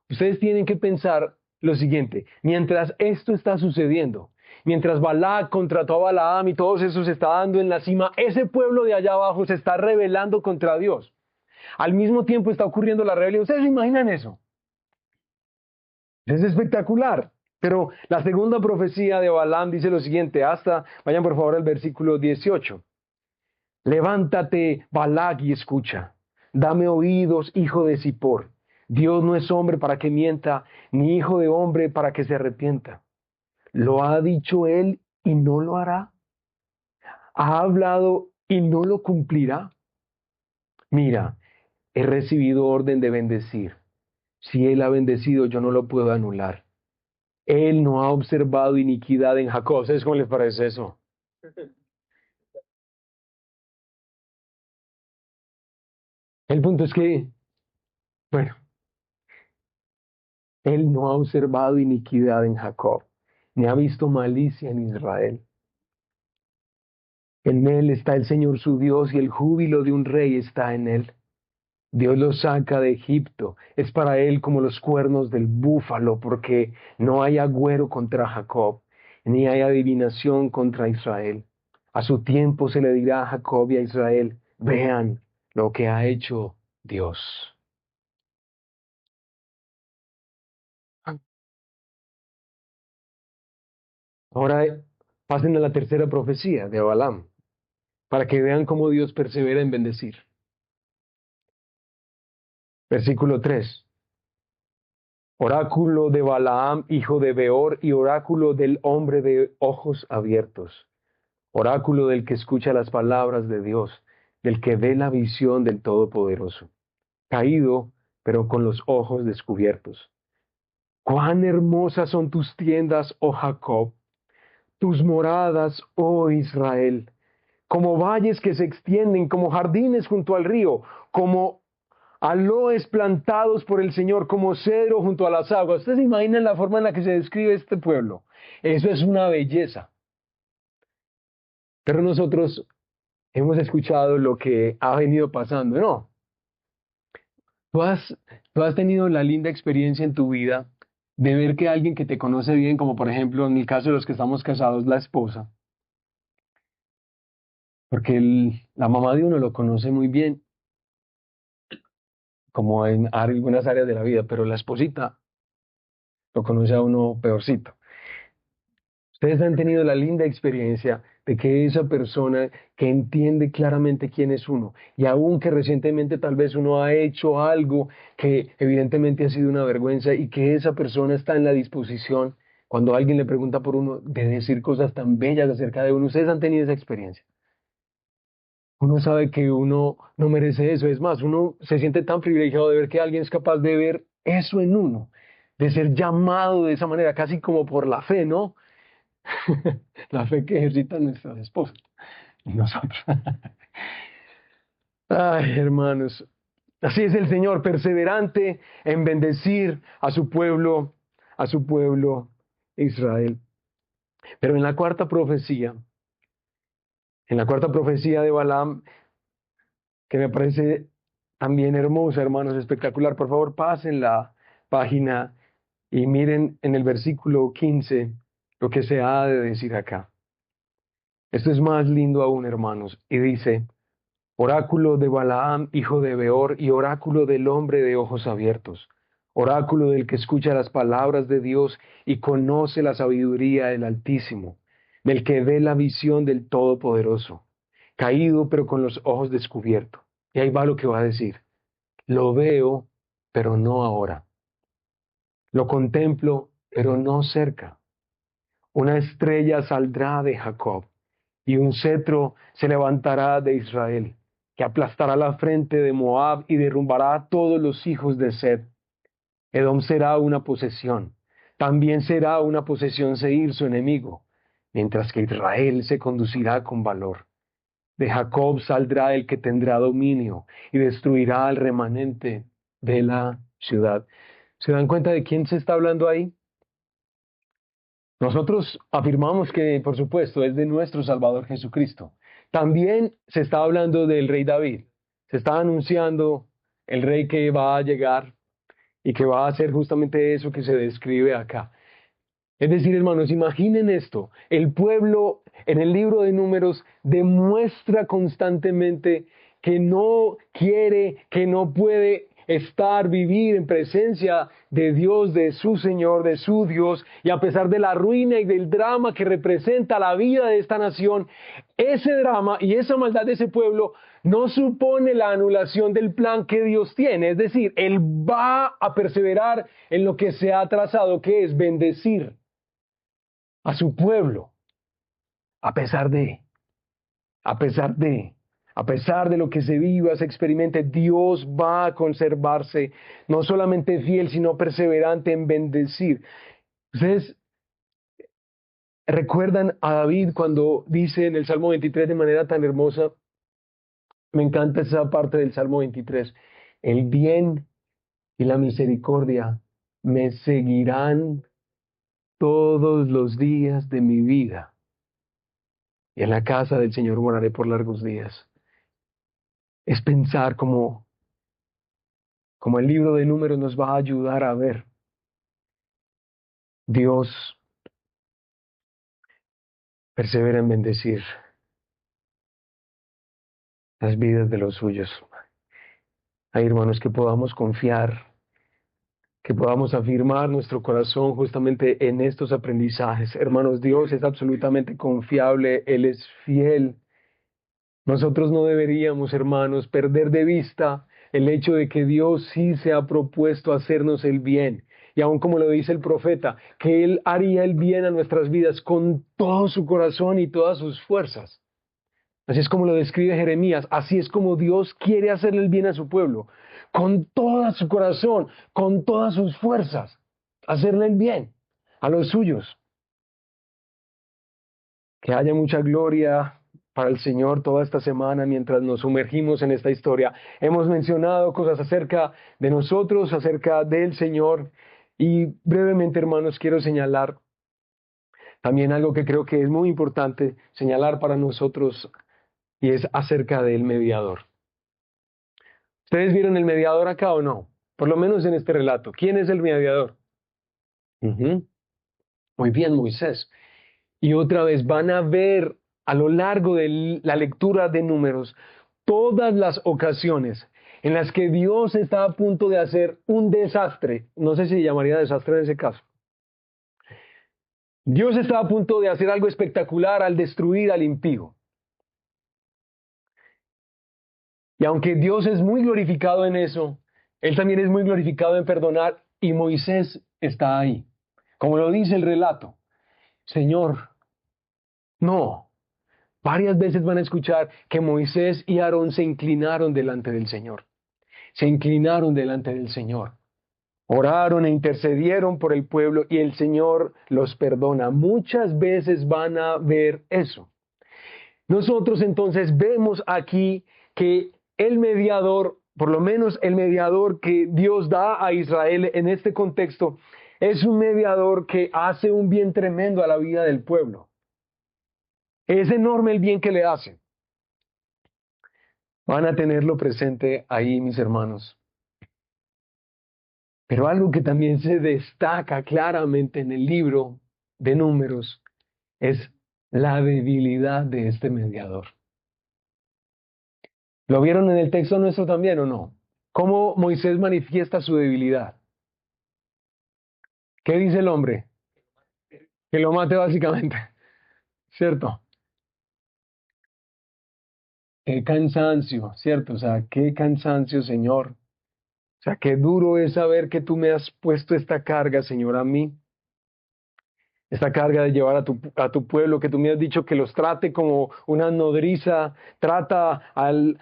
Ustedes tienen que pensar lo siguiente: mientras esto está sucediendo, mientras Balac contrató a Balaam y todo eso se está dando en la cima, ese pueblo de allá abajo se está rebelando contra Dios. Al mismo tiempo está ocurriendo la rebelión. ¿Ustedes se imaginan eso? Es espectacular. Pero la segunda profecía de Balaam dice lo siguiente, vayan por favor al versículo 18. Levántate, Balac, y escucha. Dame oídos, hijo de Zippor. Dios no es hombre para que mienta, ni hijo de hombre para que se arrepienta. ¿Lo ha dicho él y no lo hará? ¿Ha hablado y no lo cumplirá? Mira, he recibido orden de bendecir. Si él ha bendecido, yo no lo puedo anular. Él no ha observado iniquidad en Jacob. ¿Sabes cómo les parece eso? El punto es que, bueno, él no ha observado iniquidad en Jacob, ni ha visto malicia en Israel. En él está el Señor su Dios y el júbilo de un rey está en él. Dios lo saca de Egipto. Es para él como los cuernos del búfalo, porque no hay agüero contra Jacob, ni hay adivinación contra Israel. A su tiempo se le dirá a Jacob y a Israel: vean lo que ha hecho Dios. Ahora pasen a la tercera profecía de Balaam, para que vean cómo Dios persevera en bendecir. Versículo 3. Oráculo de Balaam, hijo de Beor, y oráculo del hombre de ojos abiertos. Oráculo del que escucha las palabras de Dios, del que ve la visión del Todopoderoso. Caído, pero con los ojos descubiertos. Cuán hermosas son tus tiendas, oh Jacob, tus moradas, oh Israel, como valles que se extienden, como jardines junto al río, como aloes plantados por el Señor, como cedro junto a las aguas. ¿Ustedes se imaginan la forma en la que se describe este pueblo? Eso es una belleza. Pero nosotros hemos escuchado lo que ha venido pasando, ¿no? Tú has, tú has tenido la linda experiencia en tu vida de ver que alguien que te conoce bien, como por ejemplo en el caso de los que estamos casados, la esposa, porque la mamá de uno lo conoce muy bien, como en algunas áreas de la vida, pero la esposita lo conoce a uno peorcito. Ustedes han tenido la linda experiencia de que esa persona que entiende claramente quién es uno, y aun que recientemente tal vez uno ha hecho algo que evidentemente ha sido una vergüenza, y que esa persona está en la disposición, cuando alguien le pregunta por uno, de decir cosas tan bellas acerca de uno. Ustedes han tenido esa experiencia. Uno sabe que uno no merece eso. Es más, uno se siente tan privilegiado de ver que alguien es capaz de ver eso en uno, de ser llamado de esa manera, casi como por la fe, ¿no? La fe que ejercitan nuestras esposas y nosotros. Ay, hermanos, así es el Señor, perseverante en bendecir a su pueblo Israel. Pero en la cuarta profecía de Balaam, que me parece también hermosa, hermanos, espectacular, por favor, pasen la página y miren en el versículo 15 lo que se ha de decir acá. Esto es más lindo aún, hermanos, y dice: oráculo de Balaam, hijo de Beor, y oráculo del hombre de ojos abiertos, oráculo del que escucha las palabras de Dios y conoce la sabiduría del Altísimo, del que ve la visión del Todopoderoso, caído pero con los ojos descubiertos. Y ahí va lo que va a decir: lo veo, pero no ahora. Lo contemplo, pero no cerca. Una estrella saldrá de Jacob y un cetro se levantará de Israel, que aplastará la frente de Moab y derrumbará a todos los hijos de Sed. Edom será una posesión, también será una posesión Seir, su enemigo, mientras que Israel se conducirá con valor. De Jacob saldrá el que tendrá dominio y destruirá al remanente de la ciudad. ¿Se dan cuenta de quién se está hablando ahí? Nosotros afirmamos que, por supuesto, es de nuestro Salvador Jesucristo. También se está hablando del rey David. Se está anunciando el rey que va a llegar y que va a hacer justamente eso que se describe acá. Es decir, hermanos, imaginen esto. El pueblo en el libro de Números demuestra constantemente que no quiere, que no puede estar, vivir en presencia de Dios, de su Señor, de su Dios, y a pesar de la ruina y del drama que representa la vida de esta nación, ese drama y esa maldad de ese pueblo no supone la anulación del plan que Dios tiene. Es decir, Él va a perseverar en lo que se ha trazado, que es bendecir a su pueblo, a pesar de, a pesar de, a pesar de lo que se viva, se experimente, Dios va a conservarse no solamente fiel, sino perseverante en bendecir. Ustedes recuerdan a David cuando dice en el Salmo 23 de manera tan hermosa, me encanta esa parte del Salmo 23, el bien y la misericordia me seguirán todos los días de mi vida, y en la casa del Señor moraré por largos días. Es pensar como el libro de Números nos va a ayudar a ver. Dios persevera en bendecir las vidas de los suyos. Hay hermanos que podamos confiar, que podamos afirmar nuestro corazón justamente en estos aprendizajes. Hermanos, Dios es absolutamente confiable, Él es fiel. Nosotros no deberíamos, hermanos, perder de vista el hecho de que Dios sí se ha propuesto hacernos el bien, y aún como lo dice el profeta, que Él haría el bien a nuestras vidas con todo su corazón y todas sus fuerzas. Así es como lo describe Jeremías, así es como Dios quiere hacerle el bien a su pueblo, con todo su corazón, con todas sus fuerzas, hacerle el bien a los suyos. Que haya mucha gloria para el Señor toda esta semana mientras nos sumergimos en esta historia. Hemos mencionado cosas acerca de nosotros, acerca del Señor, y brevemente, hermanos, quiero señalar también algo que creo que es muy importante señalar para nosotros, y es acerca del mediador. ¿Ustedes vieron el mediador acá o no? Por lo menos en este relato. ¿Quién es el mediador? Ujú. Muy bien, Moisés. Y otra vez van a ver a lo largo de la lectura de Números todas las ocasiones en las que Dios está a punto de hacer un desastre. No sé si llamaría desastre en ese caso. Dios está a punto de hacer algo espectacular al destruir al impío. Y aunque Dios es muy glorificado en eso, Él también es muy glorificado en perdonar, y Moisés está ahí. Como lo dice el relato, Señor, no. Varias veces van a escuchar que Moisés y Aarón se inclinaron delante del Señor. Se inclinaron delante del Señor. Oraron e intercedieron por el pueblo y el Señor los perdona. Muchas veces van a ver eso. Nosotros entonces vemos aquí que el mediador, por lo menos el mediador que Dios da a Israel en este contexto, es un mediador que hace un bien tremendo a la vida del pueblo. Es enorme el bien que le hace. Van a tenerlo presente ahí, mis hermanos. Pero algo que también se destaca claramente en el libro de Números es la debilidad de este mediador. ¿Lo vieron en el texto nuestro también o no? ¿Cómo Moisés manifiesta su debilidad? ¿Qué dice el hombre? Que lo mate básicamente, ¿cierto? Qué cansancio, ¿cierto? O sea, qué cansancio, Señor. O sea, qué duro es saber que tú me has puesto esta carga, Señor, a mí. Esta carga de llevar a tu pueblo, que tú me has dicho que los trate como una nodriza, trata al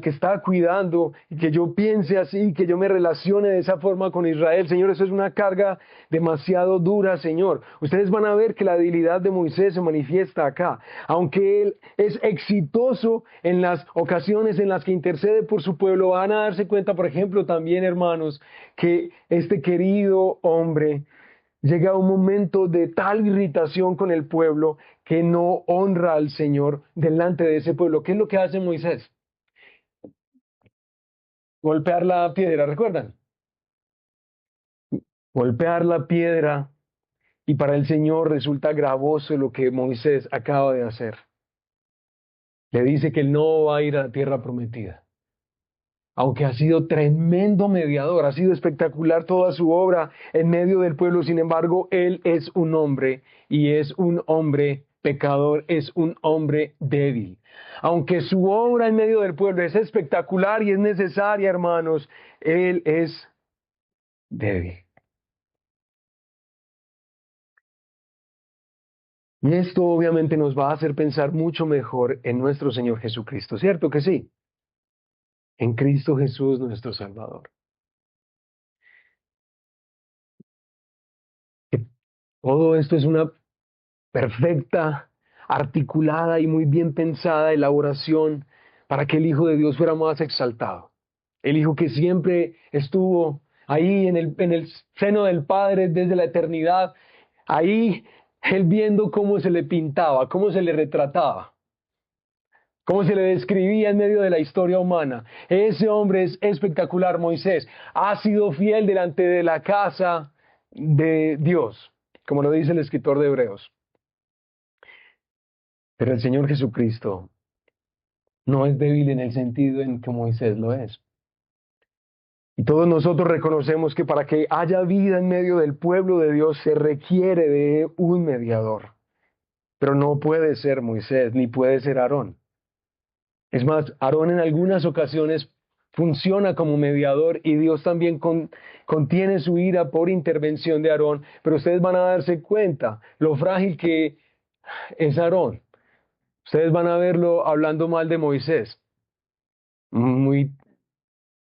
que está cuidando, y que yo piense así, que yo me relacione de esa forma con Israel. Señor, eso es una carga demasiado dura, Señor. Ustedes van a ver que la debilidad de Moisés se manifiesta acá. Aunque él es exitoso en las ocasiones en las que intercede por su pueblo, van a darse cuenta, por ejemplo, también, hermanos, que este querido hombre llega un momento de tal irritación con el pueblo que no honra al Señor delante de ese pueblo. ¿Qué es lo que hace Moisés? Golpear la piedra, ¿recuerdan? Golpear la piedra, y para el Señor resulta gravoso lo que Moisés acaba de hacer. Le dice que él no va a ir a la tierra prometida. Aunque ha sido tremendo mediador, ha sido espectacular toda su obra en medio del pueblo, sin embargo, él es un hombre, y es un hombre pecador, es un hombre débil. Aunque su obra en medio del pueblo es espectacular y es necesaria, hermanos, él es débil. Y esto obviamente nos va a hacer pensar mucho mejor en nuestro Señor Jesucristo, ¿cierto que sí? En Cristo Jesús, nuestro Salvador. Que todo esto es una perfecta, articulada y muy bien pensada elaboración para que el Hijo de Dios fuera más exaltado. El Hijo que siempre estuvo ahí en el seno del Padre desde la eternidad, ahí él viendo cómo se le pintaba, cómo se le retrataba, cómo se le describía en medio de la historia humana. Ese hombre es espectacular, Moisés. Ha sido fiel delante de la casa de Dios, como lo dice el escritor de Hebreos. Pero el Señor Jesucristo no es débil en el sentido en que Moisés lo es. Y todos nosotros reconocemos que para que haya vida en medio del pueblo de Dios se requiere de un mediador. Pero no puede ser Moisés, ni puede ser Aarón. Es más, Aarón en algunas ocasiones funciona como mediador y Dios también contiene su ira por intervención de Aarón, pero ustedes van a darse cuenta lo frágil que es Aarón. Ustedes van a verlo hablando mal de Moisés. Muy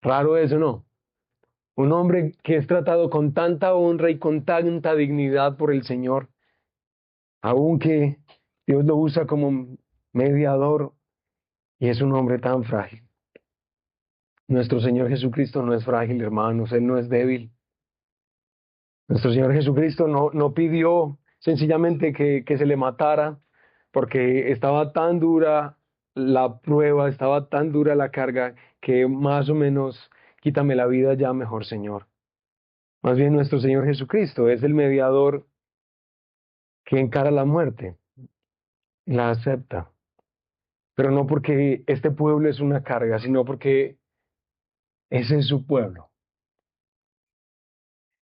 raro eso, ¿no? Un hombre que es tratado con tanta honra y con tanta dignidad por el Señor, aunque Dios lo usa como mediador y es un hombre tan frágil. Nuestro Señor Jesucristo no es frágil, hermanos, Él no es débil. Nuestro Señor Jesucristo no pidió sencillamente que se le matara porque estaba tan dura la prueba, estaba tan dura la carga que más o menos quítame la vida ya mejor, Señor. Más bien nuestro Señor Jesucristo es el mediador que encara la muerte, la acepta, pero no porque este pueblo es una carga, sino porque ese es su pueblo,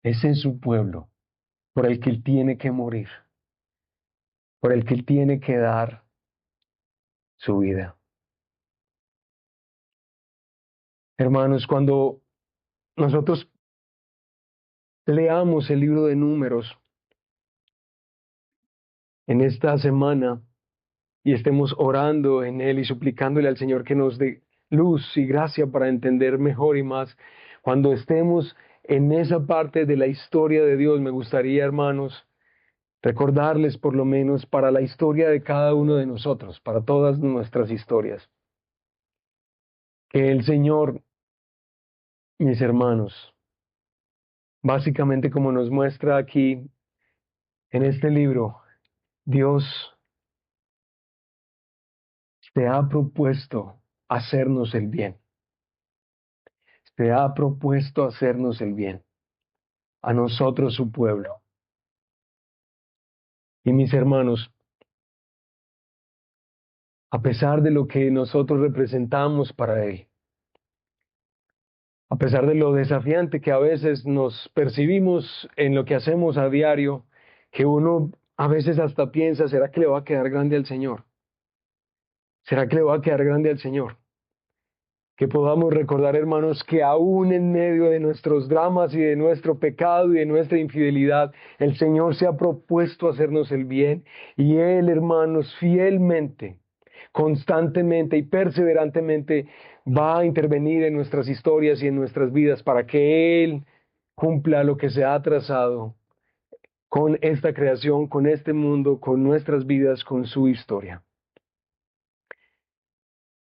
ese es su pueblo por el que Él tiene que morir, por el que Él tiene que dar su vida. Hermanos, cuando nosotros leamos el libro de Números en esta semana y estemos orando en él y suplicándole al Señor que nos dé luz y gracia para entender mejor y más, cuando estemos en esa parte de la historia de Dios, me gustaría, hermanos, recordarles por lo menos para la historia de cada uno de nosotros, para todas nuestras historias, que el Señor, mis hermanos, básicamente como nos muestra aquí en este libro, Dios se ha propuesto hacernos el bien. Se ha propuesto hacernos el bien. A nosotros su pueblo. Y mis hermanos, a pesar de lo que nosotros representamos para Él, a pesar de lo desafiante que a veces nos percibimos en lo que hacemos a diario, que uno a veces hasta piensa, ¿será que le va a quedar grande al Señor? ¿Será que le va a quedar grande al Señor? Que podamos recordar, hermanos, que aún en medio de nuestros dramas y de nuestro pecado y de nuestra infidelidad, el Señor se ha propuesto hacernos el bien y Él, hermanos, fielmente, constantemente y perseverantemente va a intervenir en nuestras historias y en nuestras vidas para que Él cumpla lo que se ha trazado con esta creación, con este mundo, con nuestras vidas, con su historia.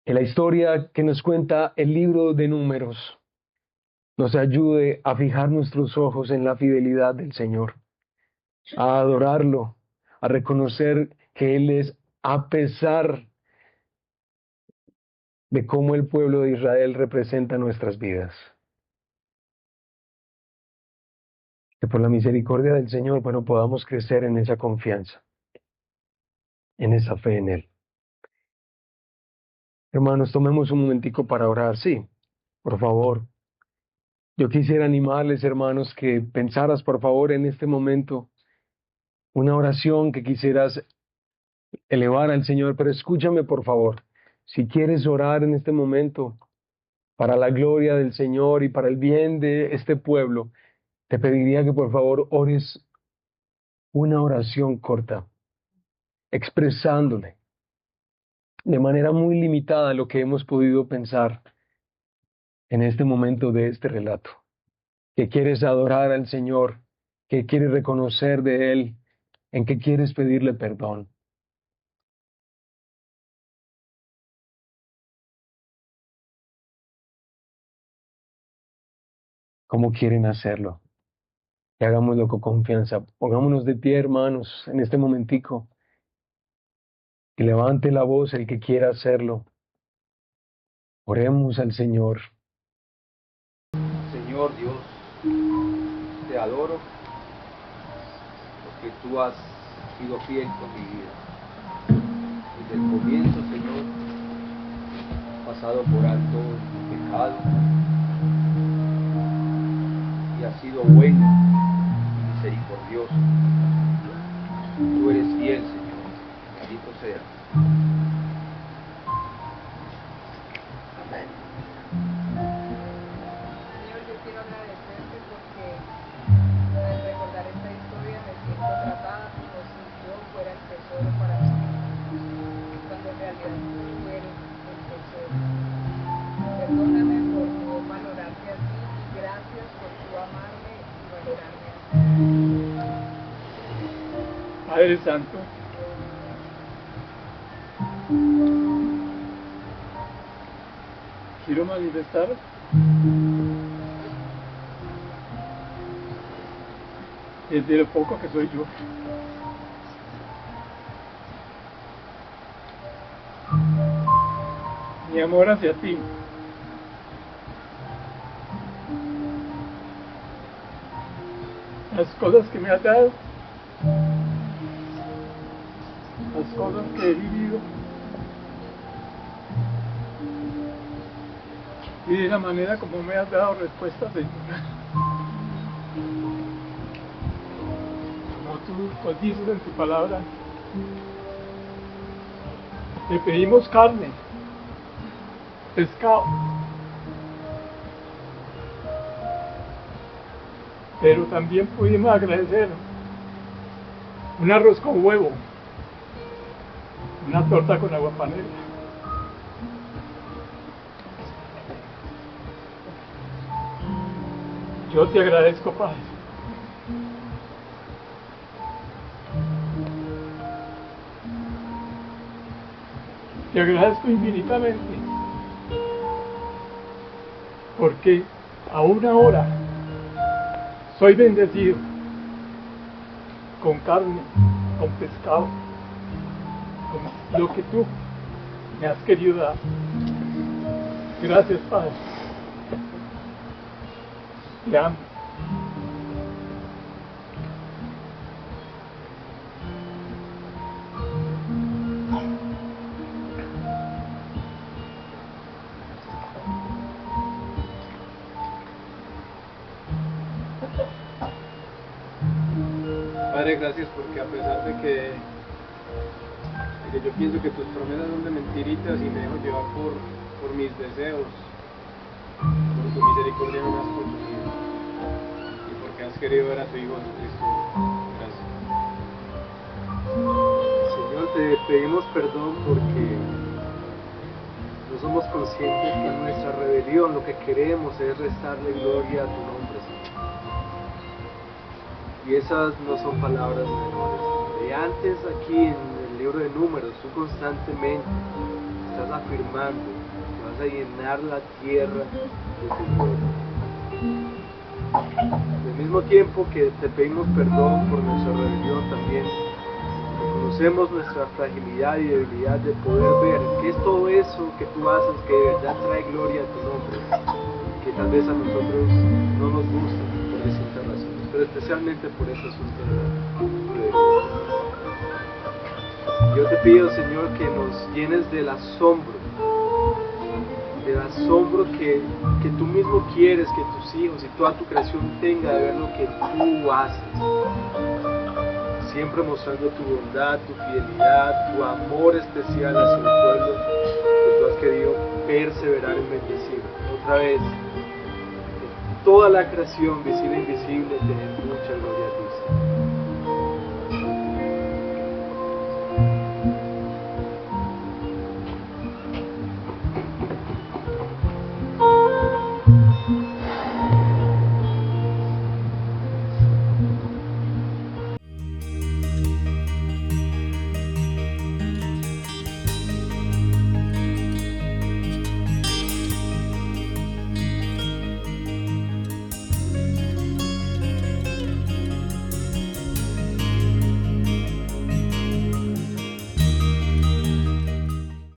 En la historia que nos cuenta el libro de Números, nos ayude a fijar nuestros ojos en la fidelidad del Señor, a adorarlo, a reconocer que Él es, a pesar de cómo el pueblo de Israel representa nuestras vidas. Que por la misericordia del Señor, bueno, podamos crecer en esa confianza, en esa fe en Él. Hermanos, tomemos un momentico para orar, sí, por favor. Yo quisiera animarles, hermanos, que pensaras, por favor, en este momento, una oración que quisieras elevar al Señor, pero escúchame, por favor. Si quieres orar en este momento para la gloria del Señor y para el bien de este pueblo, te pediría que por favor ores una oración corta, expresándole de manera muy limitada lo que hemos podido pensar en este momento de este relato. Que quieres adorar al Señor, que quieres reconocer de Él, en que quieres pedirle perdón. ¿Cómo quieren hacerlo? Y hagámoslo con confianza. Pongámonos de pie, hermanos, en este momentico. Y levante la voz el que quiera hacerlo. Oremos al Señor. Señor Dios, te adoro porque tú has sido fiel con mi vida. Desde el comienzo, Señor, has pasado por alto mi pecado y has sido bueno y misericordioso. Tú eres fiel, Señor. Bendito seas. Amén. Padre Santo, quiero manifestar desde lo poco que soy yo, mi amor hacia ti. Las cosas que me has dado, las cosas que he vivido y de la manera como me has dado respuestas, Señor. Como tú pues dices en tu palabra, te pedimos carne, pescado, pero también pudimos agradecer un arroz con huevo, una torta con agua panela. Yo te agradezco, Padre. Te agradezco infinitamente, porque aún ahora soy bendecido con carne, con pescado, con lo que tú me has querido dar. Gracias, Padre. Te amo. Padre, gracias porque a pesar de que yo pienso que tus promesas son de mentiritas y me dejo llevar por mis deseos, por tu misericordia no me has consumido y porque has querido ver a tu Hijo Jesucristo. Gracias. Señor, te pedimos perdón porque no somos conscientes que en nuestra rebelión lo que queremos es restarle gloria a tu nombre, Señor. Y esas no son palabras menores. Y antes aquí en el libro de Números, tú constantemente estás afirmando que vas a llenar la tierra de tu pueblo. Al mismo tiempo que te pedimos perdón por nuestra rebelión, también reconocemos nuestra fragilidad y debilidad de poder ver qué es todo eso que tú haces que de verdad trae gloria a tu nombre, que tal vez a nosotros no nos gusta por distintas razones, pero especialmente por ese asunto de la rebelión. Yo te pido, Señor, que nos llenes del asombro que tú mismo quieres que tus hijos y toda tu creación tenga de ver lo que tú haces, siempre mostrando tu bondad, tu fidelidad, tu amor especial hacia el pueblo que tú has querido perseverar en bendecir. Otra vez, que toda la creación, visible e invisible, te dé mucha gloria a ti, Señor.